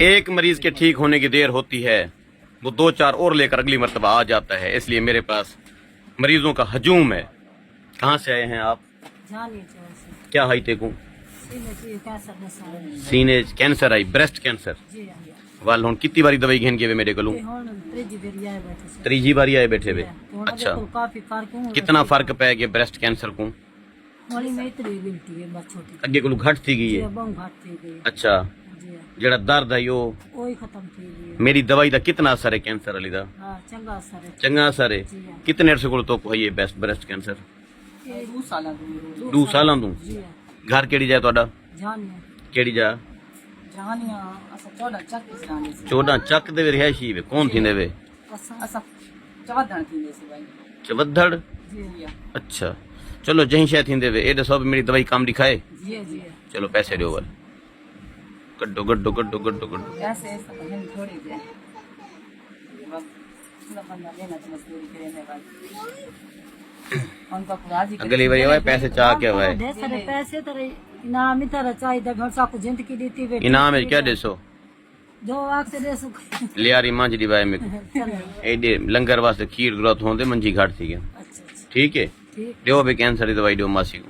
एक मरीज के ठीक होने की देर होती है, वो 2-4 और लेकर अगली मरतबा आ जाता है। इसलिए मेरे पास मरीजों का हजूम है। कहाँ से आए हैं आप? क्या हाई टेकू? सीने कैंसर आई, ब्रेस्ट कैंसर वाल हुन कितनी बारी दवाई घेन के मेरे को? त्रीजी बारी आए बैठे वे। अच्छा, कितना फर्क पै गया ब्रेस्ट कैंसर को? अगे को घट थी गई है। अच्छा, जड़ा दर्द है यो मेरी दवाई दा कितना असर है कैंसर वाली दा? चंगा असर है। कितने अरसे को तो है बेस्ट ब्रेस्ट कैंसर? 2 साल तू। घर केड़ी जाए ਤੁਹਾਡਾ? केड़ी जा? 14 ਚੱਕ ਦੇ ਰਿਹਾਇਸ਼ੀ ਵੇ। कौन थींदे वे? चवद्धड़। अच्छा, चलो जही शायद थींदे वे। एडे सब मेरी दवाई काम दिखाए। चलो पैसे दो वाल गड्डो गड्डो गड्डो गड्डो गड्डो। अगली बारी आए पैसे चाह के आए। पैसे तेरे इनाम ही तेरा चाहिए। घर साकू जिंदगी दी थी। इनाम है क्या? 150 जो आख से 150 लियारी मांझ दी बाय में एडे लंगर वास्ते खीर ग्रोथ होंदे मंजी घाट थी। ठीक है, दियो भी कैंसर की दवाई दियो मासी को।